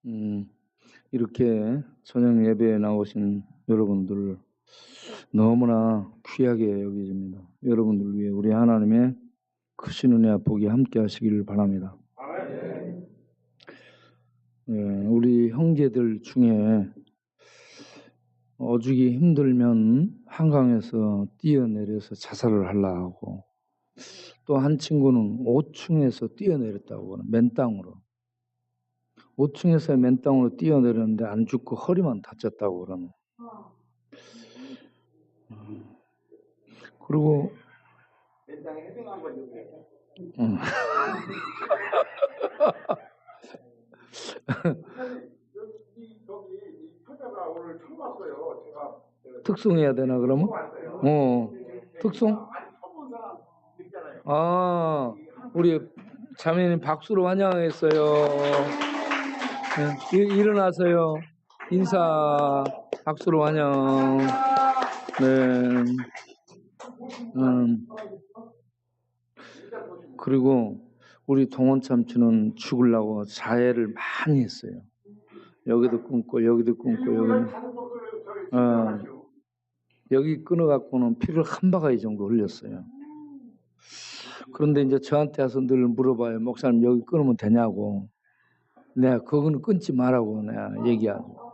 음, 이렇게 저녁 예배에 나오신 여러분들 너무나 귀하게 여겨집니다. 여러분들 위해 우리 하나님의 크신 은혜와 복이 함께 하시기를 바랍니다. 우리 형제들 중에 어죽이 힘들면 한강에서 뛰어내려서 자살을 하려고 하고, 또 한 친구는 5층에서 뛰어내렸다고, 맨 땅으로. 5층에서 맨 땅으로 뛰어내렸는데 안 죽고 허리만 다쳤다고 그러는. 그리고 맨 땅에 해병한 거죠. 이 표자가 오늘 처음 왔어요. 제가 특송해야 되나 그러면? 특송? 아, 우리 자매님 박수로 환영했어요. 네, 일어나세요. 인사 박수로 환영. 네. 그리고 우리 동원 참치는 죽으려고 자해를 많이 했어요. 여기도 끊고 여기도 끊고 여기 끊어갖고는 피를 한 바가지 정도 흘렸어요. 그런데 이제 저한테 와서 늘 물어봐요. 목사님 여기 끊으면 되냐고. 내가 그거는 끊지 말라고 내가 얘기하죠.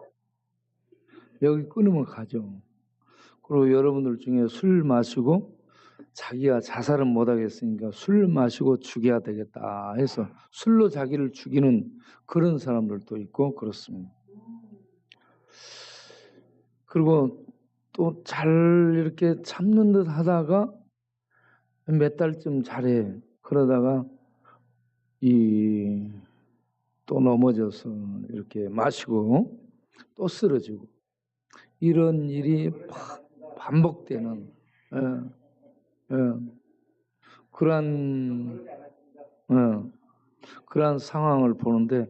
여기 끊으면 가죠. 그리고 여러분들 중에 술 마시고 자기가 자살은 못하겠으니까 술 마시고 죽여야 되겠다 해서 술로 자기를 죽이는 그런 사람들도 있고 그렇습니다. 그리고 또 잘 이렇게 참는 듯 하다가 몇 달쯤 잘해. 그러다가 또 넘어져서 이렇게 마시고 또 쓰러지고 이런 일이 반복되는 그러한 상황을 보는데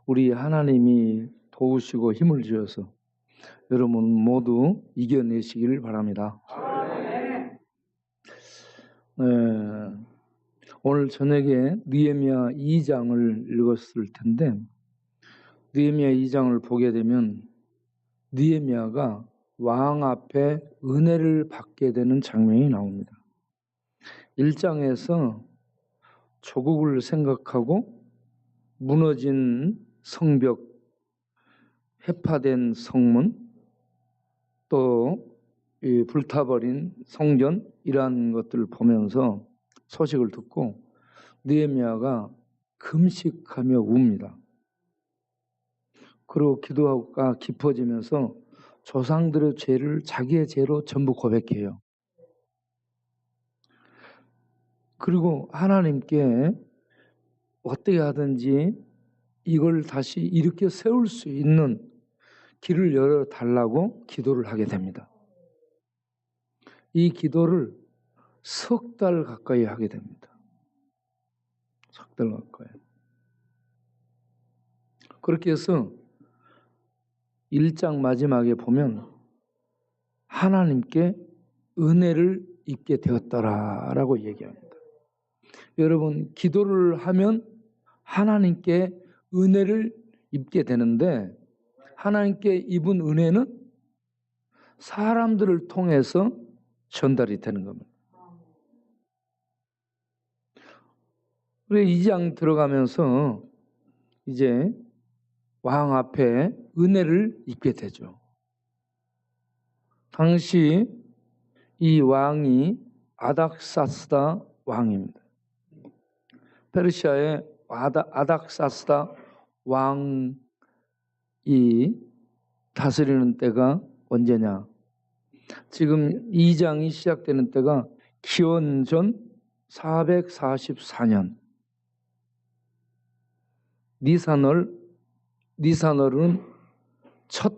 우리 하나님이 도우시고 힘을 주셔서 여러분 모두 이겨내시기를 바랍니다. 오늘 저녁에 느헤미야 2장을 읽었을 텐데 느헤미야 2장을 보게 되면 느헤미야가 왕 앞에 은혜를 받게 되는 장면이 나옵니다. 1장에서 조국을 생각하고 무너진 성벽, 해파된 성문, 또 이 불타버린 성전 이러한 것들을 보면서 소식을 듣고 느헤미야가 금식하며 웁니다. 그리고 기도가 깊어지면서 조상들의 죄를 자기의 죄로 전부 고백해요. 그리고 하나님께 어떻게 하든지 이걸 다시 일으켜 세울 수 있는 길을 열어달라고 기도를 하게 됩니다. 이 기도를 석 달 가까이 하게 됩니다. 석 달 가까이. 그렇게 해서 1장 마지막에 보면 하나님께 은혜를 입게 되었더라라고 얘기합니다. 여러분 기도를 하면 하나님께 은혜를 입게 되는데 하나님께 입은 은혜는 사람들을 통해서 전달이 되는 겁니다. 우리 2장 들어가면서 이제 왕 앞에 은혜를 입게 되죠. 당시 이 왕이 아닥사스다 왕입니다. 페르시아의 아닥사스다 왕이 다스리는 때가 언제냐? 지금 2장이 시작되는 때가 기원전 444년. 니산월은 첫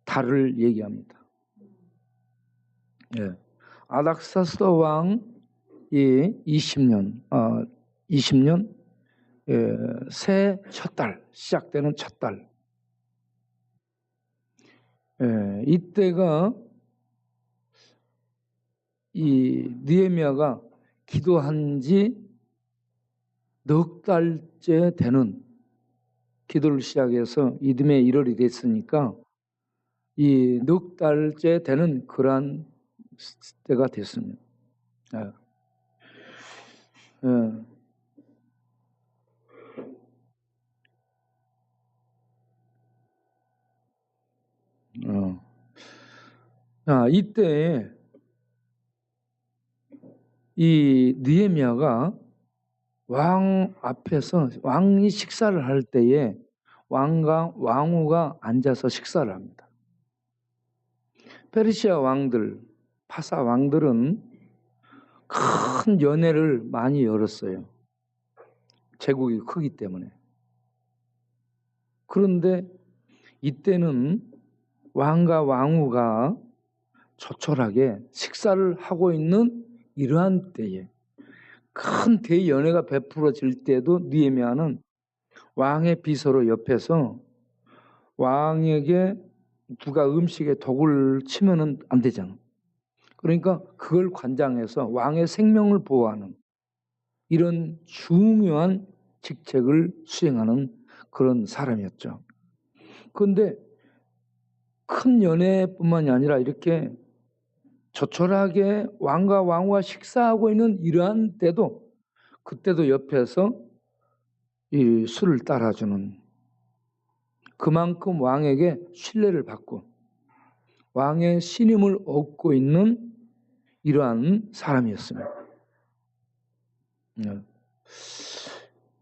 달을 얘기합니다. 아닥사스다 왕이 20년 새 첫 달, 시작되는 첫 달. 이때가 이 느헤미야가 기도한 지 넉 달째 되는 기도를 시작해서 이듬해 1월이 됐으니까 이 넉 달째 되는 그러한 때가 됐습니다. 예. 예. 이때 이 느헤미야가 왕 앞에서 왕이 식사를 할 때에 왕과 왕후가 앉아서 식사를 합니다. 페르시아 왕들, 파사 왕들은 큰 연회를 많이 열었어요. 제국이 크기 때문에. 그런데 이때는 왕과 왕후가 조촐하게 식사를 하고 있는 이러한 때에 큰 대연회가 베풀어질 때도 느헤미야는 왕의 비서로 옆에서 왕에게 누가 음식에 독을 치면은 안 되잖아. 그러니까 그걸 관장해서 왕의 생명을 보호하는 이런 중요한 직책을 수행하는 그런 사람이었죠. 그런데 큰 연회뿐만이 아니라 이렇게 조촐하게 왕과 왕후가 식사하고 있는 이러한 때도 그때도 옆에서 이 술을 따라주는 그만큼 왕에게 신뢰를 받고 왕의 신임을 얻고 있는 이러한 사람이었습니다.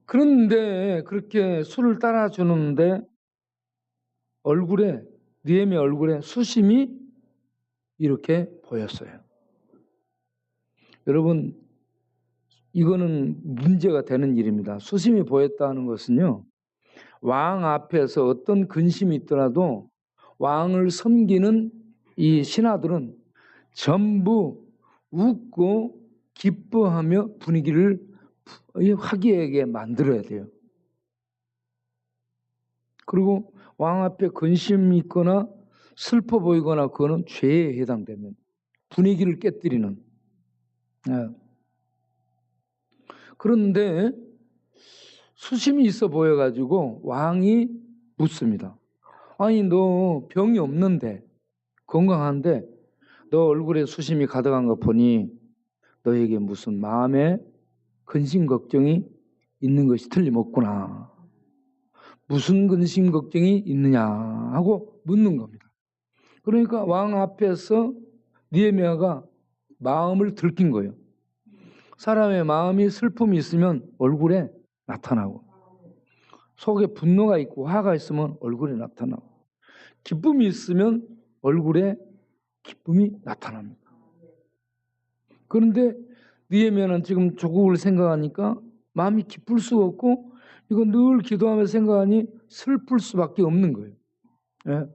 그런데 그렇게 술을 따라주는데 느헤미야 얼굴에 수심이 이렇게 보였어요. 여러분, 이거는 문제가 되는 일입니다. 수심이 보였다는 것은요, 왕 앞에서 어떤 근심이 있더라도 왕을 섬기는 이 신하들은 전부 웃고 기뻐하며 분위기를 화기애애하게 만들어야 돼요. 그리고 왕 앞에 근심이 있거나 슬퍼 보이거나 그거는 죄에 해당됩니다. 분위기를 깨뜨리는. 그런데 수심이 있어 보여가지고 왕이 묻습니다. 아니 너 병이 없는데 건강한데 너 얼굴에 수심이 가득한 거 보니 너에게 무슨 마음에 근심 걱정이 있는 것이 틀림없구나. 무슨 근심 걱정이 있느냐 하고 묻는 겁니다. 그러니까 왕 앞에서 느헤미야가 마음을 들킨 거예요. 사람의 마음이 슬픔이 있으면 얼굴에 나타나고 속에 분노가 있고 화가 있으면 얼굴에 나타나고 기쁨이 있으면 얼굴에 기쁨이 나타납니다. 그런데 느헤미야는 지금 조국을 생각하니까 마음이 기쁠 수가 없고 이거 늘 기도하면서 생각하니 슬플 수밖에 없는 거예요. 예.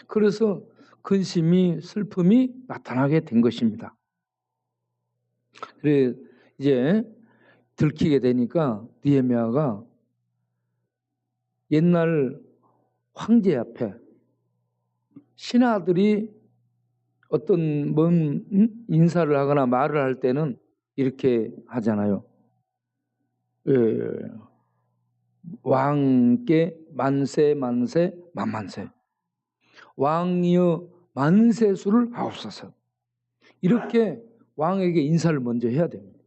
그래서 근심이 슬픔이 나타나게 된 것입니다. 그래 이제 들키게 되니까 느헤미야가 옛날 황제 앞에 신하들이 어떤 뭔 인사를 하거나 말을 할 때는 이렇게 하잖아요. 왕께 만세 만세 만만세 왕이여 만세수를 하옵소서 이렇게 왕에게 인사를 먼저 해야 됩니다.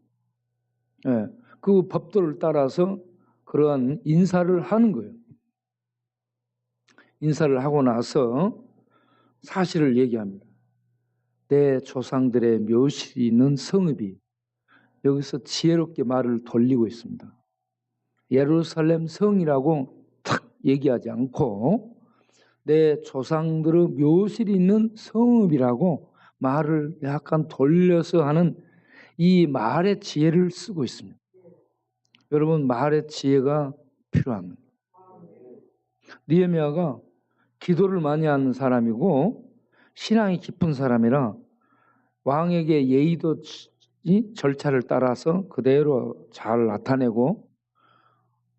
그 법도를 따라서 그러한 인사를 하는 거예요. 인사를 하고 나서 사실을 얘기합니다. 내 조상들의 묘실이 있는 성읍이 여기서 지혜롭게 말을 돌리고 있습니다. 예루살렘 성이라고 탁 얘기하지 않고 내 조상들의 묘실이 있는 성읍이라고 말을 약간 돌려서 하는 이 말의 지혜를 쓰고 있습니다. 여러분 말의 지혜가 필요합니다. 느헤미야가 기도를 많이 하는 사람이고 신앙이 깊은 사람이라 왕에게 예의도 절차를 따라서 그대로 잘 나타내고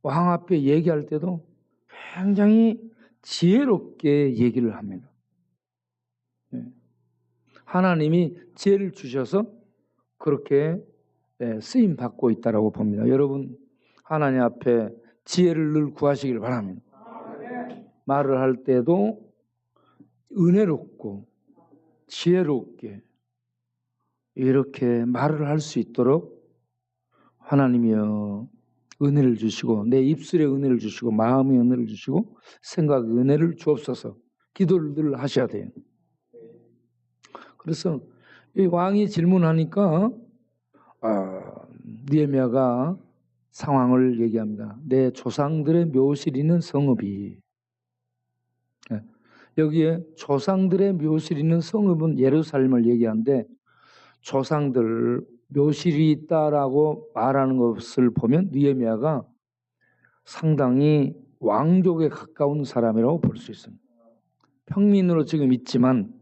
왕 앞에 얘기할 때도 굉장히 지혜롭게 얘기를 합니다. 하나님이 지혜를 주셔서 그렇게 쓰임 받고 있다라고 봅니다. 여러분 하나님 앞에 지혜를 늘 구하시길 바랍니다. 말을 할 때도 은혜롭고 지혜롭게 이렇게 말을 할 수 있도록 하나님이여 은혜를 주시고 내 입술에 은혜를 주시고 마음에 은혜를 주시고 생각에 은혜를 주옵소서 기도를 늘 하셔야 돼요. 그래서 이 왕이 질문하니까 느헤미야가 상황을 얘기합니다. 내 조상들의 묘실 있는 성읍이 여기에 조상들의 묘실 있는 성읍은 예루살렘을 얘기하는데 조상들 묘실이 있다라고 말하는 것을 보면 느헤미야가 상당히 왕족에 가까운 사람이라고 볼 수 있습니다. 평민으로 지금 있지만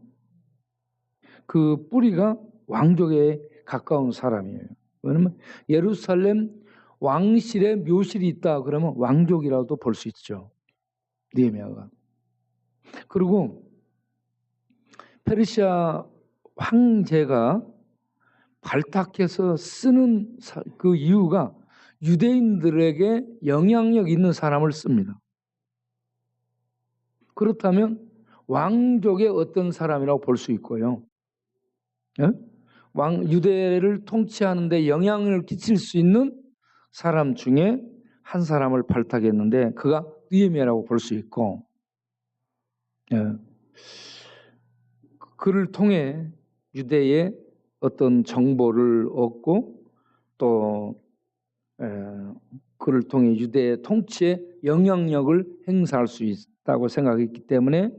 그 뿌리가 왕족에 가까운 사람이에요. 왜냐하면 예루살렘 왕실에 묘실이 있다 그러면 왕족이라도 볼 수 있죠. 느헤미야가. 그리고 페르시아 황제가 발탁해서 쓰는 그 이유가 유대인들에게 영향력 있는 사람을 씁니다. 그렇다면 왕족의 어떤 사람이라고 볼 수 있고요. 유대를 통치하는 데 영향을 끼칠 수 있는 사람 중에 한 사람을 발탁했는데 그가 느헤미야라고 볼 수 있고 그를 통해 유대의 어떤 정보를 얻고 또 그를 통해 유대의 통치에 영향력을 행사할 수 있다고 생각했기 때문에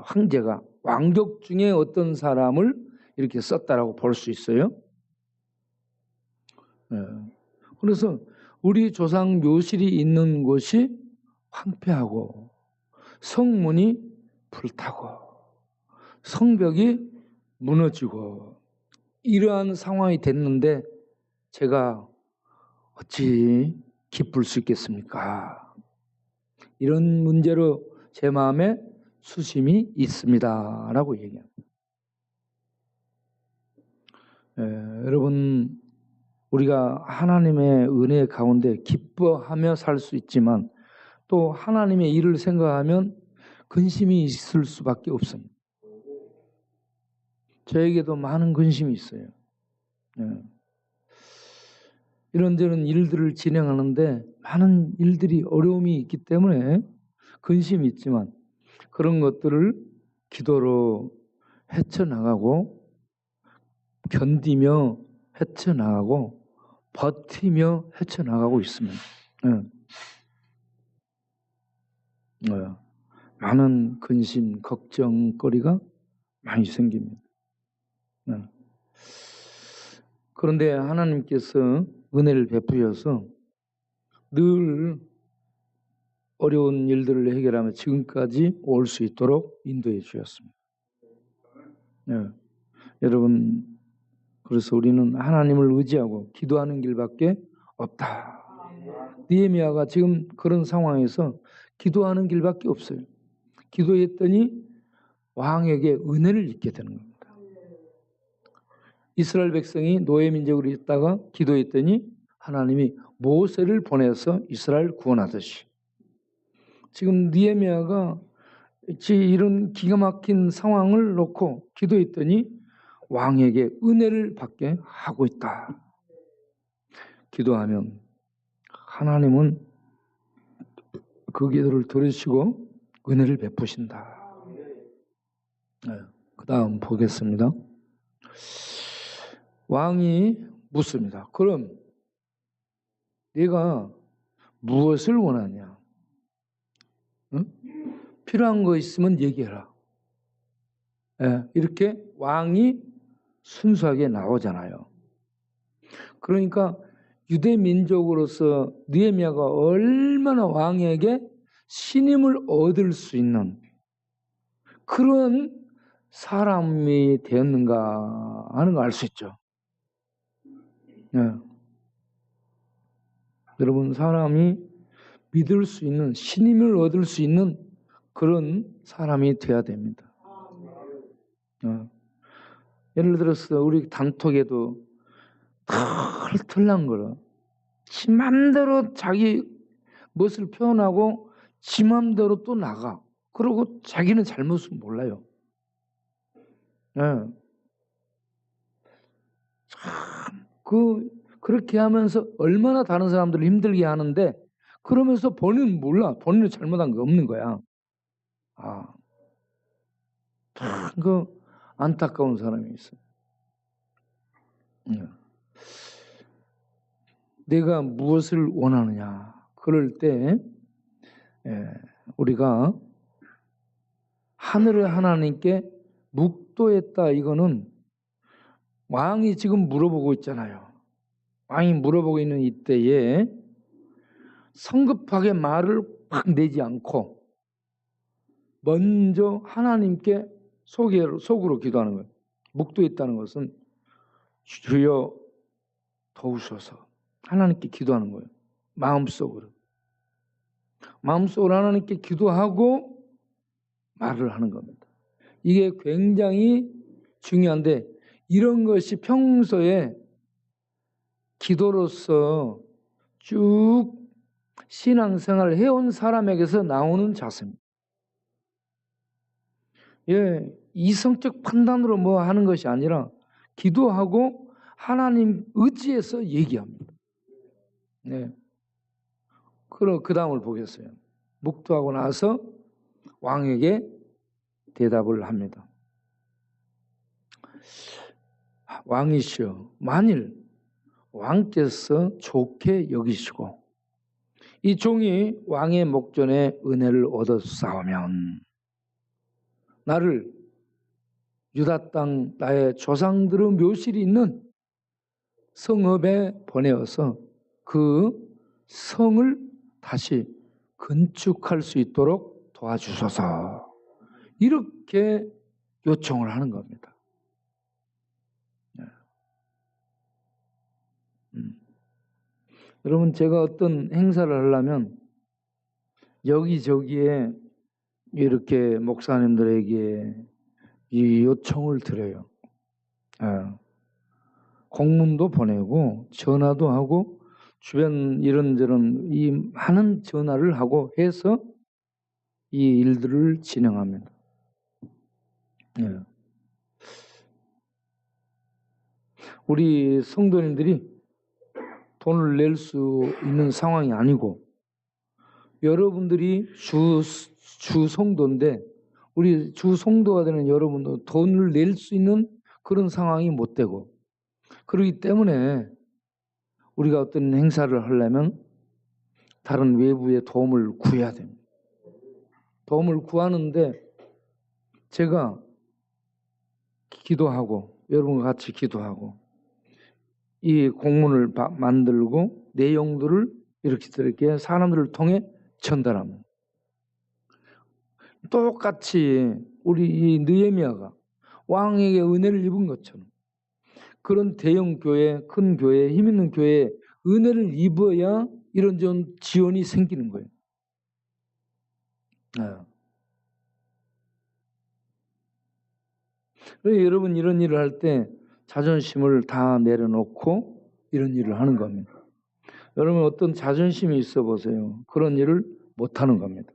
황제가 왕족 중에 어떤 사람을 이렇게 썼다라고 볼 수 있어요. 그래서 우리 조상 묘실이 있는 곳이 황폐하고 성문이 불타고 성벽이 무너지고 이러한 상황이 됐는데 제가 어찌 기쁠 수 있겠습니까? 이런 문제로 제 마음에 수심이 있습니다 라고 얘기합니다. 여러분 우리가 하나님의 은혜 가운데 기뻐하며 살 수 있지만 또 하나님의 일을 생각하면 근심이 있을 수밖에 없습니다. 저에게도 많은 근심이 있어요. 이런저런 일들을 진행하는데 많은 일들이 어려움이 있기 때문에 근심이 있지만 그런 것들을 기도로 헤쳐나가고 견디며 헤쳐나가고 버티며 헤쳐나가고 있습니다. 많은 근심, 걱정거리가 많이 생깁니다. 그런데 하나님께서 은혜를 베푸셔서 늘 어려운 일들을 해결하며 지금까지 올 수 있도록 인도해 주셨습니다. 여러분 그래서 우리는 하나님을 의지하고 기도하는 길밖에 없다. 느헤미야가 지금 그런 상황에서 기도하는 길밖에 없어요. 기도했더니 왕에게 은혜를 입게 되는 겁니다. 이스라엘 백성이 노예 민족으로 있다가 기도했더니 하나님이 모세를 보내서 이스라엘 구원하듯이 지금 느헤미야가 이런 기가 막힌 상황을 놓고 기도했더니 왕에게 은혜를 받게 하고 있다. 기도하면 하나님은 그 기도를 들으시고 은혜를 베푸신다. 그 다음 보겠습니다. 왕이 묻습니다. 그럼 네가 무엇을 원하냐? 필요한 거 있으면 얘기해라. 이렇게 왕이 순수하게 나오잖아요. 그러니까 유대 민족으로서 느헤미야가 얼마나 왕에게 신임을 얻을 수 있는 그런 사람이 되었는가 하는 걸 알 수 있죠. 여러분 사람이 믿을 수 있는 신임을 얻을 수 있는 그런 사람이 돼야 됩니다. 예를 들어서 우리 단톡에도 털털난 거로 지 맘대로 자기 멋을 표현하고 지 맘대로 또 나가. 그러고 자기는 잘못을 몰라요. 예. 참, 그렇게 하면서 얼마나 다른 사람들을 힘들게 하는데, 그러면서 본인은 몰라. 본인은 잘못한 게 없는 거야. 아, 참, 안타까운 사람이 있어요. 예. 내가 무엇을 원하느냐. 그럴 때, 우리가 하늘의 하나님께 묵도했다. 이거는 왕이 지금 물어보고 있잖아요. 왕이 물어보고 있는 이때에 성급하게 말을 팍 내지 않고 먼저 하나님께 속으로 기도하는 거예요. 묵도했다는 것은 주여 도우소서 하나님께 기도하는 거예요. 마음속으로 하나님께 기도하고 말을 하는 겁니다. 이게 굉장히 중요한데, 이런 것이 평소에 기도로서 쭉 신앙생활을 해온 사람에게서 나오는 자세입니다. 예, 이성적 판단으로 뭐 하는 것이 아니라 기도하고 하나님 의지해서 얘기합니다. 네. 그 다음을 보겠어요. 묵도하고 나서 왕에게 대답을 합니다. 왕이시여, 만일 왕께서 좋게 여기시고 이 종이 왕의 목전에 은혜를 얻었사오면 나를 유다 땅 나의 조상들의 묘실이 있는 성읍에 보내어서 그 성을 다시 건축할 수 있도록 도와주소서. 이렇게 요청을 하는 겁니다. 여러분, 제가 어떤 행사를 하려면 여기저기에 이렇게 목사님들에게 이 요청을 드려요. 공문도 보내고 전화도 하고 주변 이런저런 이 많은 전화를 하고 해서 이 일들을 진행합니다. 우리 성도님들이 돈을 낼 수 있는 상황이 아니고, 여러분들이 주 성도인데 우리 주 성도가 되는 여러분도 돈을 낼 수 있는 그런 상황이 못 되고, 그렇기 때문에 우리가 어떤 행사를 하려면 다른 외부의 도움을 구해야 됩니다. 도움을 구하는데 제가 기도하고 여러분과 같이 기도하고 이 공문을 만들고 내용들을 이렇게 사람들을 통해 전달합니다. 똑같이 우리 이 느헤미야가 왕에게 은혜를 입은 것처럼 그런 대형 교회, 큰 교회, 힘 있는 교회에 은혜를 입어야 이런 지원이 생기는 거예요. 그래서 여러분 이런 일을 할 때 자존심을 다 내려놓고 이런 일을 하는 겁니다. 여러분 어떤 자존심이 있어 보세요. 그런 일을 못 하는 겁니다.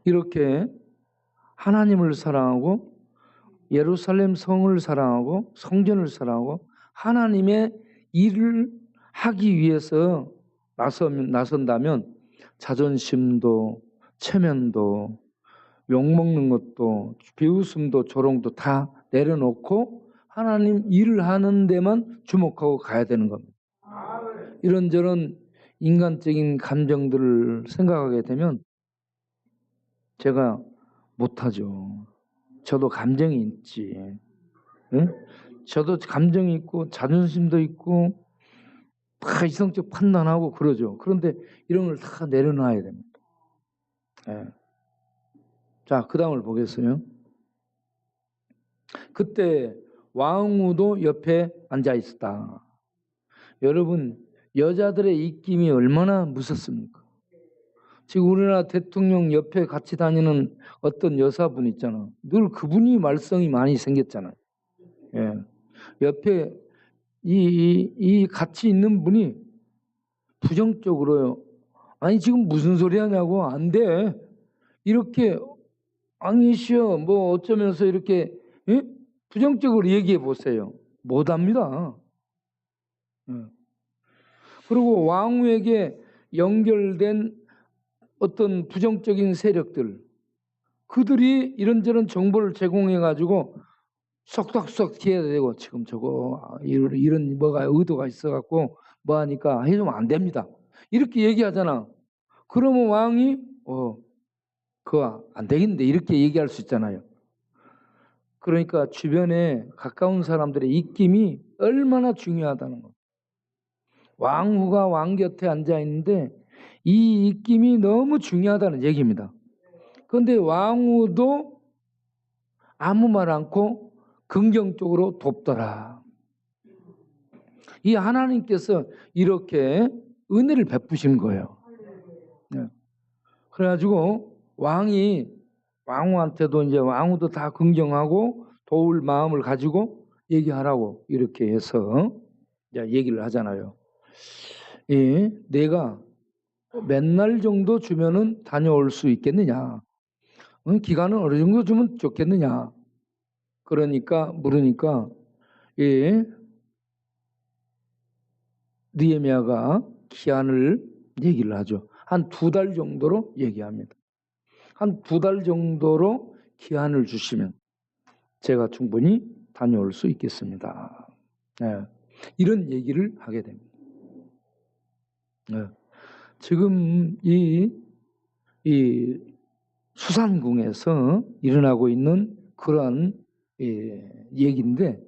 이렇게 하나님을 사랑하고 예루살렘 성을 사랑하고 성전을 사랑하고 하나님의 일을 하기 위해서 나선다면 자존심도 체면도 욕먹는 것도 비웃음도 조롱도 다 내려놓고 하나님 일을 하는 데만 주목하고 가야 되는 겁니다. 이런저런 인간적인 감정들을 생각하게 되면 제가 못하죠. 저도 감정이 있지. 응? 저도 감정이 있고 자존심도 있고 다 이성적 판단하고 그러죠. 그런데 이런 걸 다 내려놔야 됩니다. 자, 그 다음을 보겠어요. 그때 왕후도 옆에 앉아 있었다. 여러분, 여자들의 입김이 얼마나 무섭습니까? 지금 우리나라 대통령 옆에 같이 다니는 어떤 여사분 있잖아. 늘 그분이 말썽이 많이 생겼잖아요. 옆에 이 같이 있는 분이 부정적으로요. 아니 지금 무슨 소리 하냐고. 안 돼. 이렇게 아니시여 뭐 어쩌면서 이렇게 예? 부정적으로 얘기해 보세요. 못합니다. 그리고 왕후에게 연결된 어떤 부정적인 세력들, 그들이 이런저런 정보를 제공해 가지고 쏙쏙쏙 뒤에 대고 지금 저거 이런 뭐가 의도가 있어 갖고 뭐 하니까 해주면 안 됩니다. 이렇게 얘기하잖아. 그러면 왕이 그거 안 되겠는데 이렇게 얘기할 수 있잖아요. 그러니까 주변에 가까운 사람들의 입김이 얼마나 중요하다는 거. 왕후가 왕 곁에 앉아 있는데 이 입김이 너무 중요하다는 얘기입니다. 그런데 왕후도 아무 말 않고 긍정적으로 돕더라. 이 하나님께서 이렇게 은혜를 베푸신 거예요. 네. 그래가지고 왕후한테도 이제 왕후도 다 긍정하고 도울 마음을 가지고 얘기하라고 이렇게 해서 이제 얘기를 하잖아요. 예, 내가 몇 날 정도 주면은 다녀올 수 있겠느냐? 기간은 어느 정도 주면 좋겠느냐? 물으니까 예, 느헤미야가 기한을 얘기를 하죠. 한 2달 정도로 얘기합니다. 한 2달 정도로 기한을 주시면 제가 충분히 다녀올 수 있겠습니다. 네, 이런 얘기를 하게 됩니다. 네, 지금 이 수산궁에서 일어나고 있는 그러한 얘기인데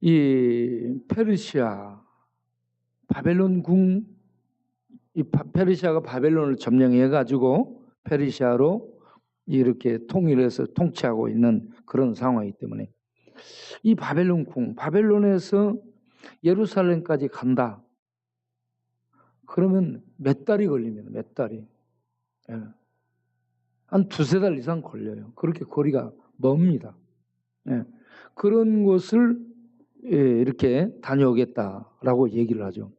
이 페르시아 바벨론궁 페르시아가 바벨론을 점령해 가지고 페르시아로 이렇게 통일해서 통치하고 있는 그런 상황이기 때문에 이 바벨론궁 바벨론에서 예루살렘까지 간다. 그러면 몇 달이 걸립니다. 몇 달이. 예. 한 2-3달 이상 걸려요. 그렇게 거리가 멉니다. 예. 그런 곳을 이렇게 다녀오겠다라고 얘기를 하죠.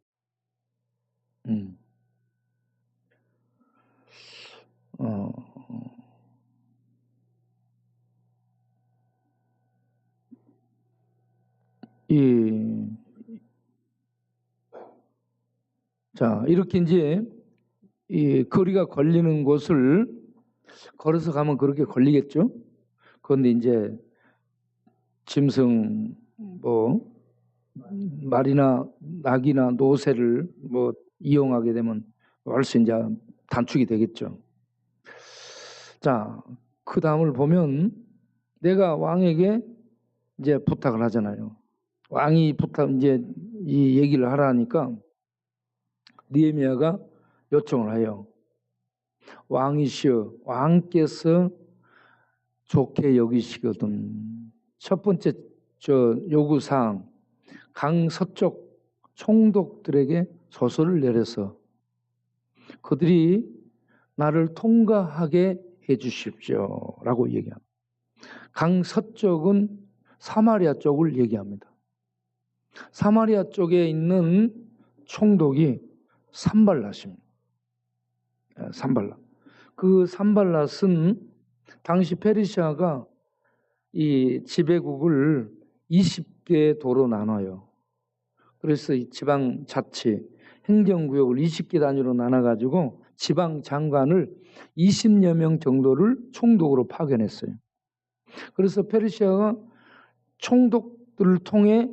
자, 이렇게 이제 이 거리가 걸리는 곳을 걸어서 가면 그렇게 걸리겠죠. 그런데 이제 짐승 뭐 말이나 낙이나 노새를 뭐 이용하게 되면 훨씬 이제 단축이 되겠죠. 자, 그 다음을 보면 내가 왕에게 이제 부탁을 하잖아요. 왕이 이제 이 얘기를 하라니까 느헤미야가 요청을 해요. 왕이시여, 왕께서 좋게 여기시거든. 첫 번째 요구사항, 강 서쪽 총독들에게 소설을 내려서 그들이 나를 통과하게 해주십시오 라고 얘기합니다. 강 서쪽은 사마리아 쪽을 얘기합니다. 사마리아 쪽에 있는 총독이 산발랏입니다. 산발랏. 그 산발랏은 당시 페르시아가 이 지배국을 20개 도로 나눠요. 그래서 이 지방 자치, 행정구역을 20개 단위로 나눠가지고 지방 장관을 20여 명 정도를 총독으로 파견했어요. 그래서 페르시아가 총독들을 통해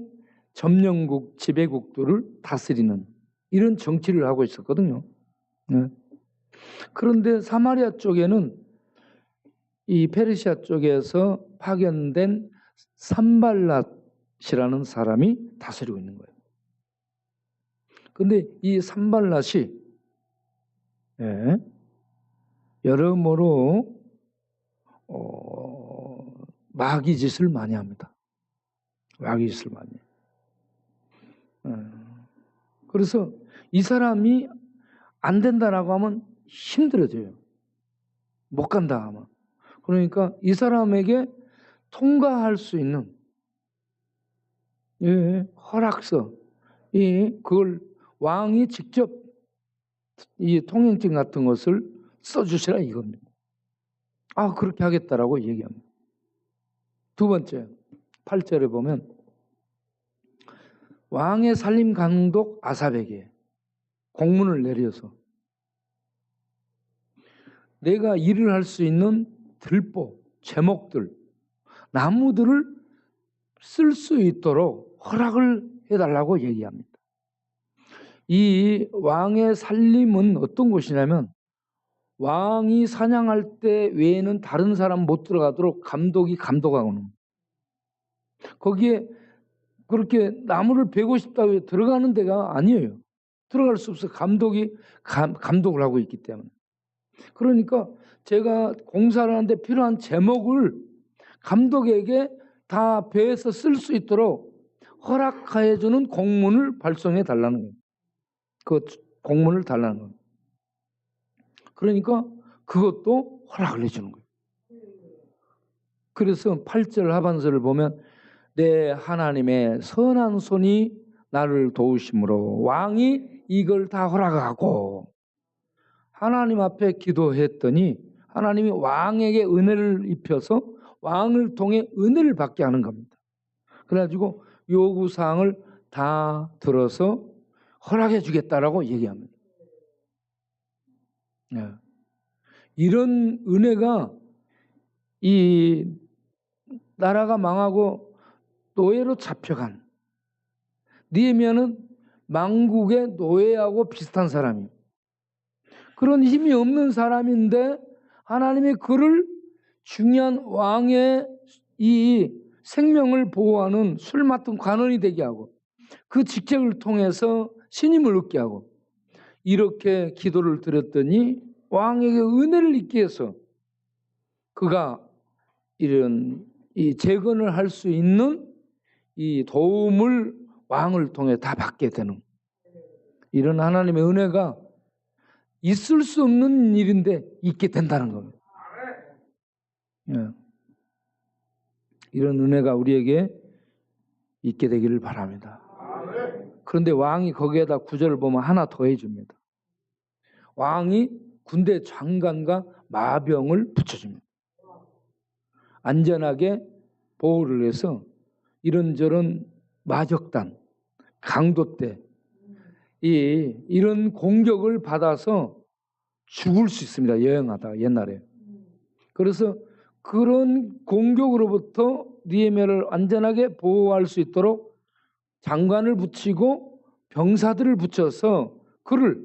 점령국, 지배국들을 다스리는 이런 정치를 하고 있었거든요. 네. 그런데 사마리아 쪽에는 이 페르시아 쪽에서 파견된 산발랏이라는 사람이 다스리고 있는 거예요. 그런데 이 산발랏이 여러모로 마귀짓을 많이 합니다. 마귀짓을 많이 해요. 그래서 이 사람이 안 된다라고 하면 힘들어져요. 못 간다 하면. 그러니까 이 사람에게 통과할 수 있는 허락서, 그걸 왕이 직접 이 통행증 같은 것을 써주시라 이겁니다. 아, 그렇게 하겠다라고 얘기합니다. 두 번째, 8절에 보면 왕의 살림 감독 아삽에게 공문을 내려서 내가 일을 할 수 있는 들보, 제목들, 나무들을 쓸 수 있도록 허락을 해달라고 얘기합니다. 이 왕의 살림은 어떤 곳이냐면 왕이 사냥할 때 외에는 다른 사람 못 들어가도록 감독이 감독하고는 거기에 그렇게 나무를 베고 싶다고 들어가는 데가 아니에요. 들어갈 수 없어. 감독이 감독을 하고 있기 때문에. 그러니까 제가 공사를 하는데 필요한 제목을 감독에게 다 배에서 쓸 수 있도록 허락해 주는 공문을 발송해 달라는 거예요. 그 공문을 달라는 거예요. 그러니까 그것도 허락을 해주는 거예요. 그래서 8절 하반절을 보면 내 하나님의 선한 손이 나를 도우심으로 왕이 이걸 다 허락하고 하나님 앞에 기도했더니 하나님이 왕에게 은혜를 입혀서 왕을 통해 은혜를 받게 하는 겁니다. 그래가지고 요구사항을 다 들어서 허락해 주겠다라고 얘기합니다. 네. 이런 은혜가 이 나라가 망하고 노예로 잡혀간 느헤미야는 망국의 노예하고 비슷한 사람이에요. 그런 힘이 없는 사람인데 하나님의 그를 중요한 왕의 이 생명을 보호하는 술 맡은 관원이 되게 하고 그 직책을 통해서 신임을 얻게 하고 이렇게 기도를 드렸더니 왕에게 은혜를 입게 해서 그가 이런 이 재건을 할 수 있는 이 도움을 왕을 통해 다 받게 되는 이런 하나님의 은혜가 있을 수 없는 일인데 있게 된다는 겁니다. 예. 이런 은혜가 우리에게 있게 되기를 바랍니다. 그런데 왕이 거기에다 구절을 보면 하나 더 해줍니다. 왕이 군대 장관과 마병을 붙여줍니다. 안전하게 보호를 해서 이런저런 마적단, 강도 때 이런 공격을 받아서 죽을 수 있습니다. 여행하다가 옛날에. 그래서 그런 공격으로부터 느헤미야를 안전하게 보호할 수 있도록 장관을 붙이고 병사들을 붙여서 그를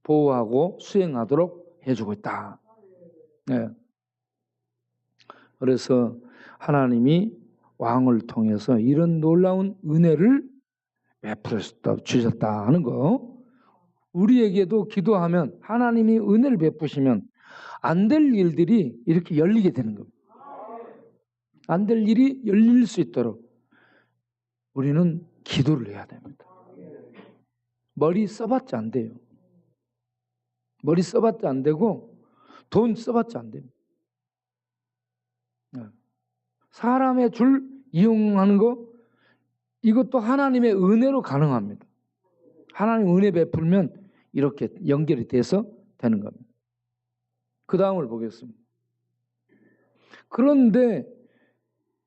보호하고 수행하도록 해주고 있다. 네. 그래서 하나님이 왕을 통해서 이런 놀라운 은혜를 베풀어 주셨다 하는 거. 우리에게도 기도하면 하나님이 은혜를 베푸시면 안 될 일들이 이렇게 열리게 되는 겁니다. 안 될 일이 열릴 수 있도록 우리는 기도를 해야 됩니다. 머리 써봤자 안 돼요. 머리 써봤자 안 되고 돈 써봤자 안 됩니다. 사람의 줄 이용하는 거 이것도 하나님의 은혜로 가능합니다. 하나님 은혜 베풀면 이렇게 연결이 돼서 되는 겁니다. 그 다음을 보겠습니다. 그런데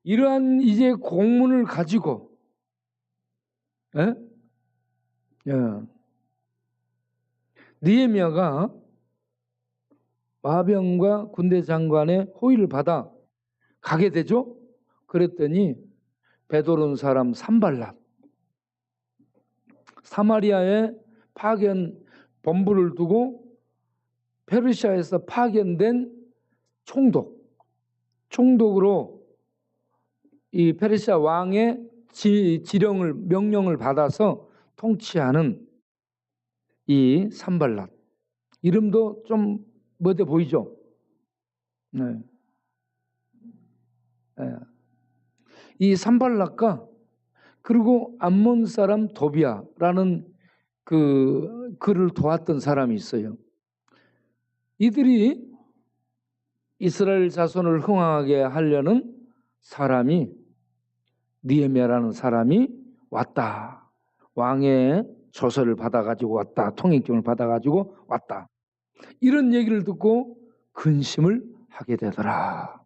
이러한 이제 공문을 가지고 느헤미야가 마병과 군대 장관의 호의를 받아 가게 되죠. 그랬더니 베드로는 사람 산발랏 사마리아에 파견 본부를 두고 페르시아에서 파견된 총독으로 이 페르시아 왕의 명령을 받아서 통치하는 이 산발랏 이름도 좀 멋져 보이죠? 네. 네. 이 산발랏과 그리고 암몬 사람 도비아라는 그를 도왔던 사람이 있어요. 이들이 이스라엘 자손을 흥왕하게 하려는 사람이 느헤미야라는 사람이 왔다. 왕의 소설을 받아가지고 왔다. 통행증을 받아가지고 왔다. 이런 얘기를 듣고 근심을 하게 되더라.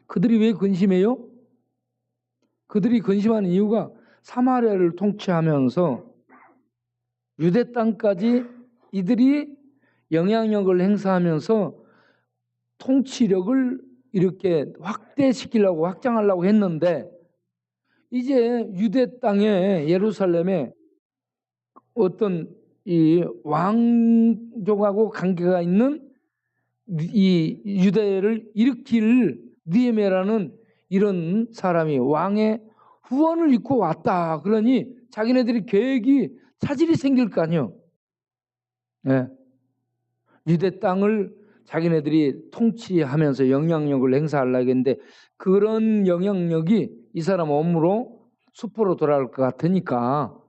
그들이 왜 근심해요? 그들이 근심하는 이유가 사마리아를 통치하면서 유대 땅까지 이들이 영향력을 행사하면서 통치력을 이렇게 확대시키려고 확장하려고 했는데 이제 유대 땅에 예루살렘에 어떤 이 왕족하고 관계가 있는 이 유대를 일으킬 느헤미야라는 이런 사람이 왕의 후원을 입고 왔다. 그러니 자기네들이 계획이 차질이 생길 거 아니에요. 네. 유대 땅을 자기네들이 통치하면서 영향력을 행사하려고 했는데 그런 영향력이 이 사람 업무로 수포로 돌아갈 것 같으니까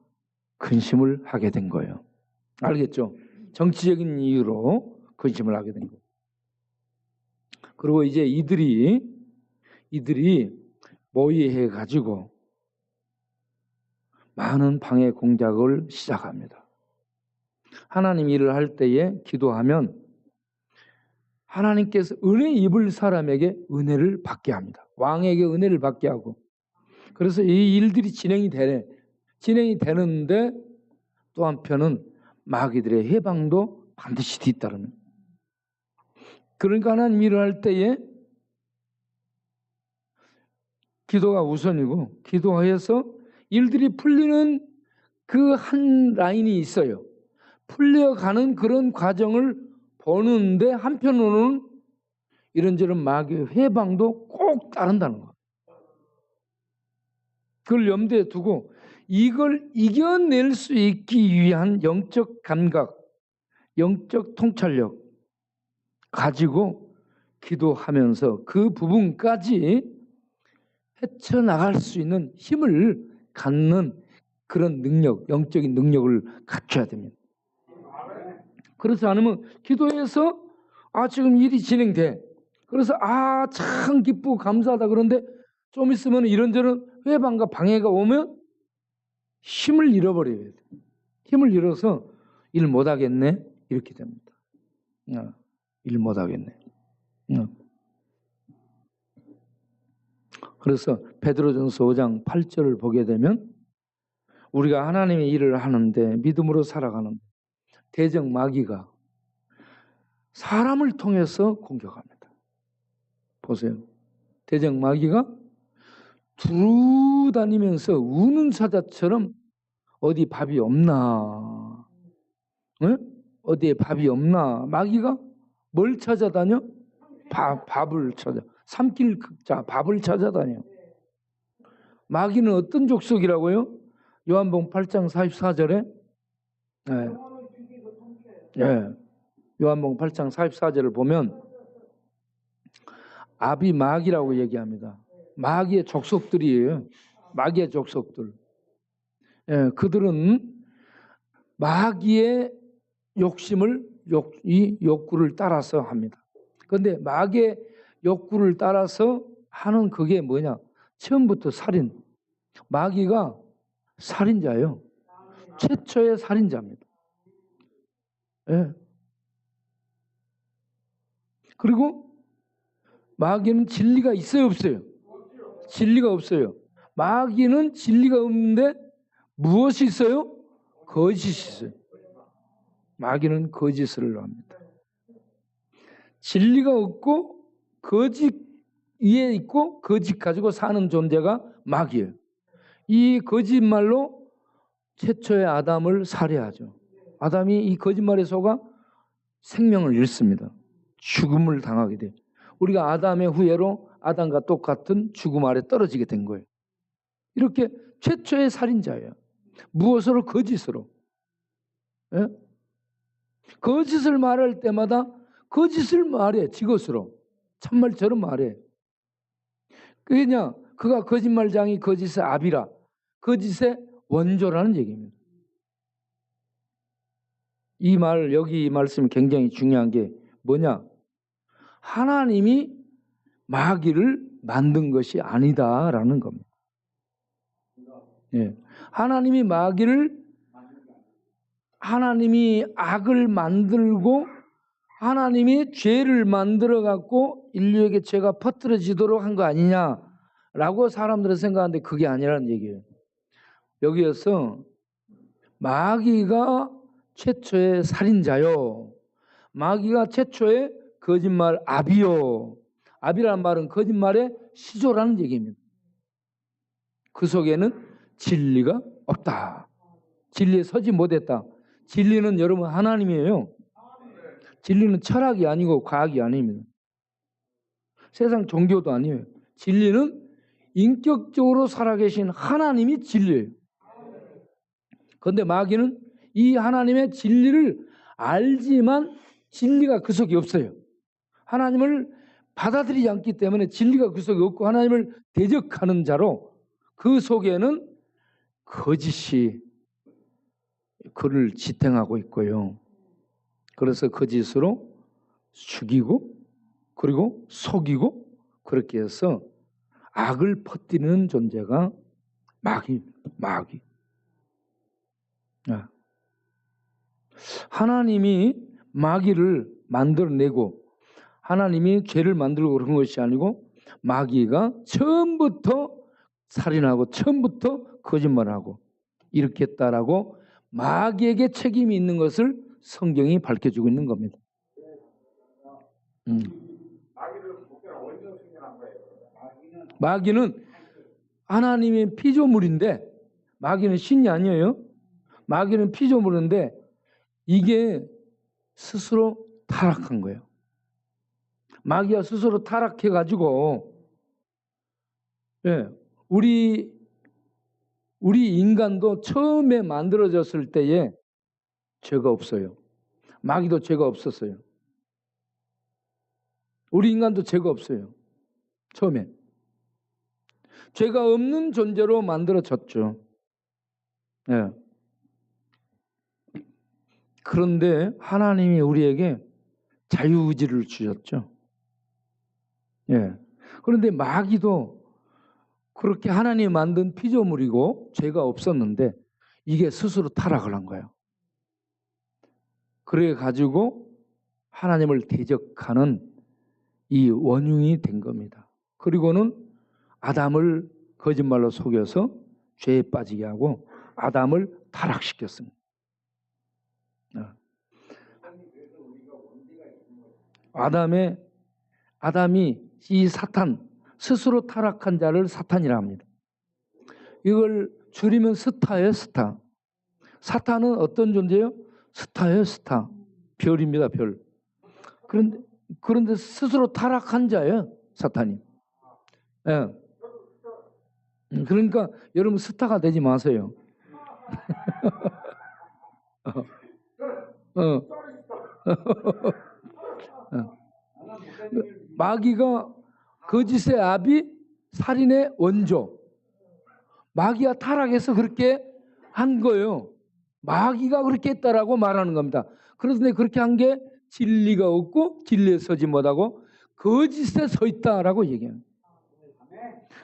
근심을 하게 된 거예요. 알겠죠? 정치적인 이유로 근심을 하게 된 거예요. 그리고 이제 이들이 모의해 가지고 많은 방해 공작을 시작합니다. 하나님 일을 할 때에 기도하면 하나님께서 은혜 입을 사람에게 은혜를 받게 합니다. 왕에게 은혜를 받게 하고. 그래서 이 일들이 진행이 되는데 또 한편은 마귀들의 해방도 반드시 뒤따르는. 그러니까 하나님 일을 할 때에 기도가 우선이고 기도해서 일들이 풀리는 그 한 라인이 있어요. 풀려가는 그런 과정을 보는데 한편으로는 이런저런 마귀의 해방도 꼭 따른다는 거. 그걸 염두에 두고 이걸 이겨낼 수 있기 위한 영적 감각, 영적 통찰력 가지고 기도하면서 그 부분까지 헤쳐나갈 수 있는 힘을 갖는 그런 능력, 영적인 능력을 갖춰야 됩니다. 그렇지 않으면 기도해서 지금 일이 진행돼. 그래서 참 기쁘고 감사하다. 그런데 좀 있으면 이런저런 회방과 방해가 오면 힘을 잃어버려야 돼. 힘을 잃어서 일 못하겠네. 이렇게 됩니다. 일 못하겠네. 그래서 베드로전서 5장 8절을 보게 되면 우리가 하나님의 일을 하는데 믿음으로 살아가는 대적 마귀가 사람을 통해서 공격합니다. 보세요. 대적 마귀가 두루 다니면서 우는 사자처럼 어디 밥이 없나? 어디에 밥이 없나? 마귀가 뭘 찾아다녀? 밥을 찾아. 삼킬 극자 밥을 찾아다녀. 마귀는 어떤 족속이라고요? 요한복음 8장 44절에 요한복음 8장 44절을 보면 아비 마귀라고 얘기합니다. 마귀의 족속들이에요. 마귀의 족속들. 그들은 마귀의 이 욕구를 따라서 합니다. 그런데 마귀의 욕구를 따라서 하는 그게 뭐냐? 처음부터 살인. 마귀가 살인자예요. 최초의 살인자입니다. 그리고 마귀는 진리가 있어요, 없어요? 진리가 없어요. 마귀는 진리가 없는데 무엇이 있어요? 거짓이 있어요. 마귀는 거짓을 합니다. 진리가 없고 거짓 위에 있고 거짓 가지고 사는 존재가 마귀예요. 이 거짓말로 최초의 아담을 살해하죠. 아담이 이 거짓말에 속아 생명을 잃습니다. 죽음을 당하게 돼요. 우리가 아담의 후예로 아담과 똑같은 죽음 아래 떨어지게 된 거예요. 이렇게 최초의 살인자예요. 무엇으로? 거짓으로. 거짓을 말할 때마다 거짓을 말해. 지것으로. 참말처럼 말해. 그냥 그가 거짓말장이 거짓의 아비라. 거짓의 원조라는 얘기입니다. 여기 이 말씀이 굉장히 중요한 게 뭐냐? 하나님이 마귀를 만든 것이 아니다라는 겁니다. 예. 하나님이 악을 만들고 하나님이 죄를 만들어 갖고 인류에게 죄가 퍼뜨려지도록 한 거 아니냐라고 사람들은 생각하는데 그게 아니라는 얘기예요. 여기에서 마귀가 최초의 살인자요, 마귀가 최초의 거짓말 아비요. 아비라는 말은 거짓말의 시조라는 얘기입니다. 그 속에는 진리가 없다. 진리에 서지 못했다. 진리는 여러분 하나님이에요. 진리는 철학이 아니고 과학이 아닙니다. 세상 종교도 아니에요. 진리는 인격적으로 살아계신 하나님이 진리예요. 그런데 마귀는 이 하나님의 진리를 알지만 진리가 그 속에 없어요. 하나님을 받아들이지 않기 때문에 진리가 그 속에 없고 하나님을 대적하는 자로 그 속에는 거짓이 그를 지탱하고 있고요. 그래서 거짓으로 죽이고 그리고 속이고 그렇게 해서 악을 퍼뜨리는 존재가 마귀. 하나님이 마귀를 만들어내고 하나님이 죄를 만들고 그런 것이 아니고 마귀가 처음부터 살인하고 처음부터 거짓말하고 이렇게 했다라고 마귀에게 책임이 있는 것을 성경이 밝혀주고 있는 겁니다. 마귀는 하나님의 피조물인데 마귀는 신이 아니에요. 마귀는 피조물인데 이게 스스로 타락한 거예요. 마귀가 스스로 타락해가지고 우리 인간도 처음에 만들어졌을 때에 죄가 없어요. 마귀도 죄가 없었어요. 우리 인간도 죄가 없어요. 처음에. 죄가 없는 존재로 만들어졌죠. 예. 그런데 하나님이 우리에게 자유의지를 주셨죠. 예. 그런데 마귀도 그렇게 하나님이 만든 피조물이고 죄가 없었는데 이게 스스로 타락을 한 거예요. 그래 가지고 하나님을 대적하는 이 원흉이 된 겁니다. 그리고는 아담을 거짓말로 속여서 죄에 빠지게 하고 아담을 타락시켰습니다. 아담이 이 사탄, 스스로 타락한 자를 사탄이라 합니다. 이걸 줄이면 스타예요, 스타. 사탄은 어떤 존재예요? 스타예요, 스타. 별입니다, 별. 그런데 스스로 타락한 자예요, 사탄이. 예. 그러니까 여러분 스타가 되지 마세요. 마귀가 거짓의 아비, 살인의 원조. 마귀가 타락해서 그렇게 한 거예요. 마귀가 그렇게 했다라고 말하는 겁니다. 그런데 그렇게 한 게 진리가 없고 진리에 서지 못하고 거짓에 서 있다라고 얘기해요.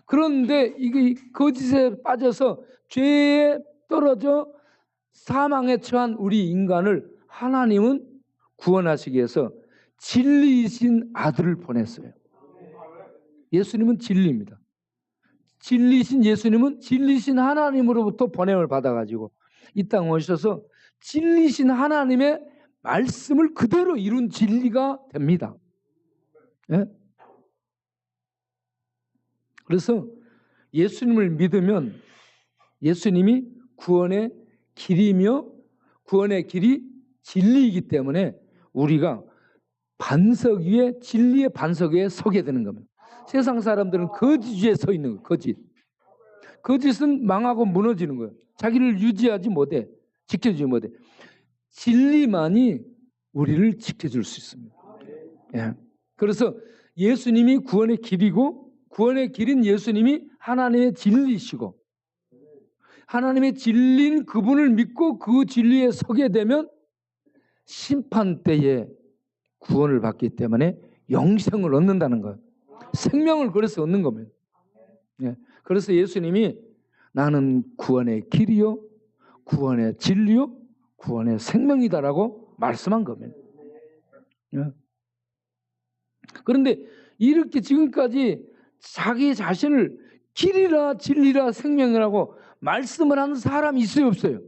그런데 이게 거짓에 빠져서 죄에 떨어져 사망에 처한 우리 인간을 하나님은 구원하시기 위해서 진리이신 아들을 보냈어요. 예수님은 진리입니다. 진리이신 예수님은 진리이신 하나님으로부터 보냄을 받아가지고 이 땅에 오셔서 진리이신 하나님의 말씀을 그대로 이룬 진리가 됩니다. 예? 그래서 예수님을 믿으면 예수님이 구원의 길이며 구원의 길이 진리이기 때문에 우리가 반석 위에 진리의 반석 위에 서게 되는 겁니다. 세상 사람들은 거짓 위에 서 있는 거예요. 거짓. 거짓은 망하고 무너지는 거예요. 자기를 유지하지 못해. 지켜주지 못해. 진리만이 우리를 지켜줄 수 있습니다. 예. 그래서 예수님이 구원의 길이고 구원의 길인 예수님이 하나님의 진리이시고 하나님의 진리인 그분을 믿고 그 진리에 서게 되면 심판 때에 구원을 받기 때문에 영생을 얻는다는 거예요. 생명을 그래서 얻는 겁니다. 예. 그래서 예수님이 나는 구원의 길이요, 구원의 진리요, 구원의 생명이다라고 말씀한 겁니다. 그런데 이렇게 지금까지 자기 자신을 길이라 진리라 생명이라고 말씀을 하는 사람이 있어요, 없어요?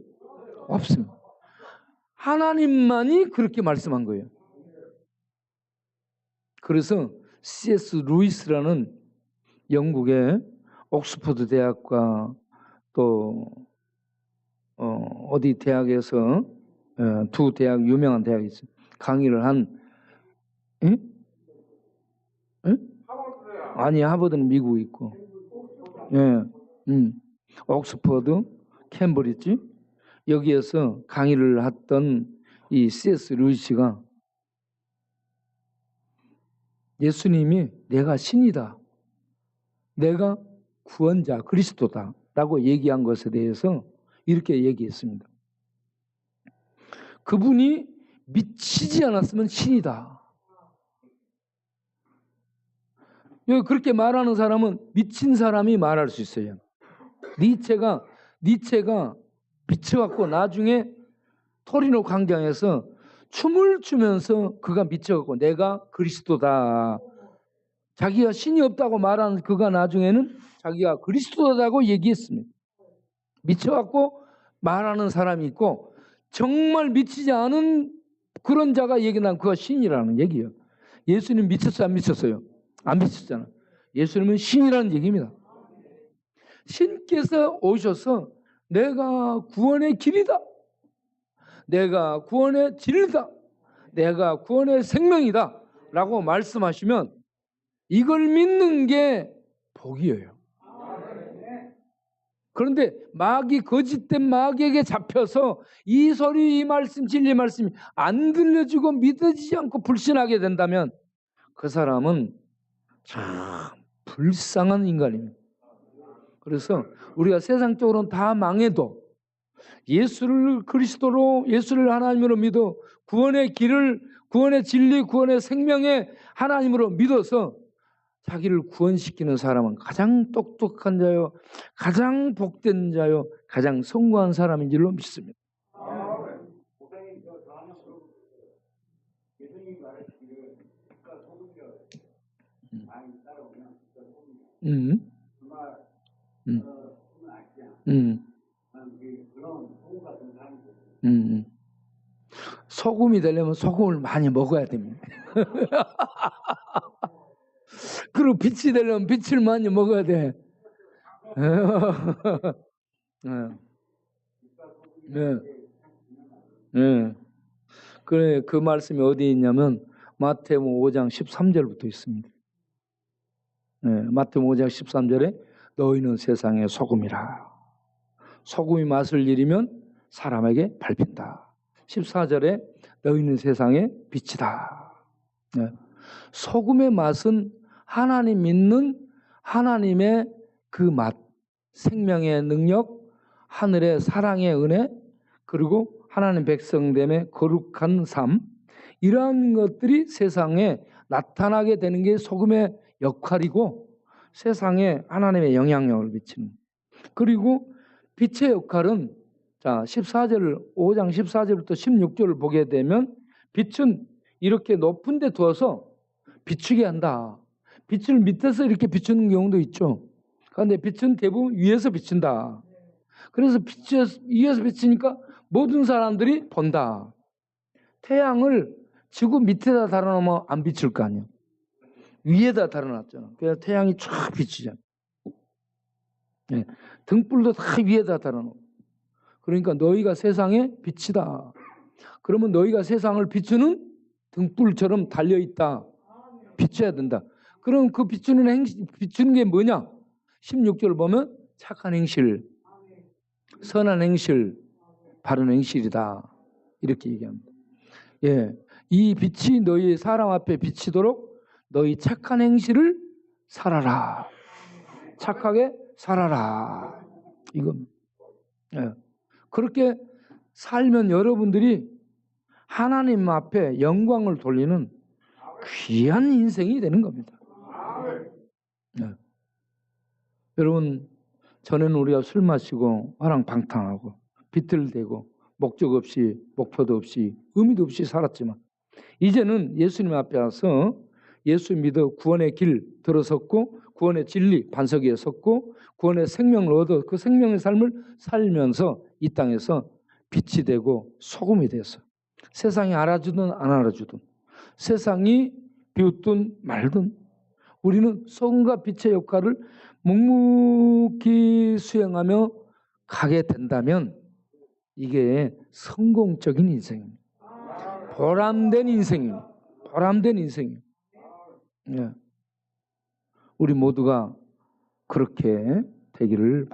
없습니다. 하나님만이 그렇게 말씀한 거예요. 그래서 C.S. 루이스라는 영국의 옥스퍼드 대학과 또 어디 대학에서 두 대학 유명한 대학이 있어요. 강의를 한 아니 하버드는 미국에 있고 옥스퍼드, 캠브리지 여기에서 강의를 했던 이 C.S. 루이스가 예수님이 내가 신이다, 내가 구원자 그리스도다 라고 얘기한 것에 대해서 이렇게 얘기했습니다. 그분이 미치지 않았으면 신이다. 여기 그렇게 말하는 사람은 미친 사람이 말할 수 있어요. 니체가 미쳐갖고 나중에 토리노 광장에서 춤을 추면서 그가 미쳐갖고 내가 그리스도다. 자기가 신이 없다고 말하는 그가 나중에는 자기가 그리스도다라고 얘기했습니다. 미쳐갖고 말하는 사람이 있고 정말 미치지 않은 그런 자가 얘기한 그가 신이라는 얘기예요. 예수님 미쳤어요, 안 미쳤어요? 안 미쳤잖아. 예수님은 신이라는 얘기입니다. 신께서 오셔서 내가 구원의 길이다, 내가 구원의 진리다, 내가 구원의 생명이다 라고 말씀하시면 이걸 믿는 게 복이에요. 그런데 마귀, 거짓된 마귀에게 잡혀서 이 소리, 이 말씀, 진리 말씀이 안 들려지고 믿어지지 않고 불신하게 된다면 그 사람은 참 불쌍한 인간입니다. 그래서 우리가 세상적으로는 다 망해도 예수를 그리스도로, 예수를 하나님으로 믿어 구원의 길을, 구원의 진리, 구원의 생명의 하나님으로 믿어서 자기를 구원시키는 사람은 가장 똑똑한 자요, 가장 복된 자요, 가장 성공한 사람인 줄로 믿습니다. 소금이 되려면 소금을 많이 먹어야 됩니다. 그리고 빛이 되려면 빛을 많이 먹어야 돼. 그래, 그 말씀이 어디 있냐면 마태복음 5장 13절부터 있습니다. 마태복음 5장 13절에 너희는 세상의 소금이라. 소금이 맛을 잃으면 사람에게 밟힌다. 14절에 너희는 세상의 빛이다. 소금의 맛은 하나님 믿는 하나님의 그 맛, 생명의 능력, 하늘의 사랑의 은혜, 그리고 하나님 백성됨의 거룩한 삶, 이러한 것들이 세상에 나타나게 되는 게 소금의 역할이고 세상에 하나님의 영향력을 미치는. 그리고 빛의 역할은 자 5장 14절부터 16절을 보게 되면 빛은 이렇게 높은 데 두어서 비추게 한다. 빛을 밑에서 이렇게 비추는 경우도 있죠. 그런데 빛은 대부분 위에서 비춘다. 그래서 위에서 비치니까 모든 사람들이 본다. 태양을 지구 밑에다 달아놓으면 안 비출 거 아니에요. 위에다 달아놨잖아. 그래서 태양이 쫙 비치잖아. 등불도 다 위에다 달아놓고. 그러니까 너희가 세상의 빛이다. 그러면 너희가 세상을 비추는 등불처럼 달려있다. 비춰야 된다. 그럼 그 비추는 게 뭐냐? 16절 보면 착한 행실, 선한 행실, 바른 행실이다. 이렇게 얘기합니다. 이 빛이 너희 사람 앞에 비치도록 너희 착한 행실을 살아라. 착하게 살아라. 이겁니다. 그렇게 살면 여러분들이 하나님 앞에 영광을 돌리는 귀한 인생이 되는 겁니다. 여러분 전에는 우리가 술 마시고 화랑방탕하고 비틀대고 목적 없이 목표도 없이 의미도 없이 살았지만 이제는 예수님 앞에 와서 예수 믿어 구원의 길 들어섰고 구원의 진리 반석 위에 섰고 구원의 생명을 얻어 그 생명의 삶을 살면서 이 땅에서 빛이 되고 소금이 돼서 세상이 알아주든 안 알아주든 세상이 비웃든 말든 우리는 소금과 빛의 역할을 묵묵히 수행하며 가게 된다면 이게 성공적인 인생입니다. 보람된 인생입니다. 보람된 인생입니다. 예. 우리 모두가 그렇게 되기를 바랍니다.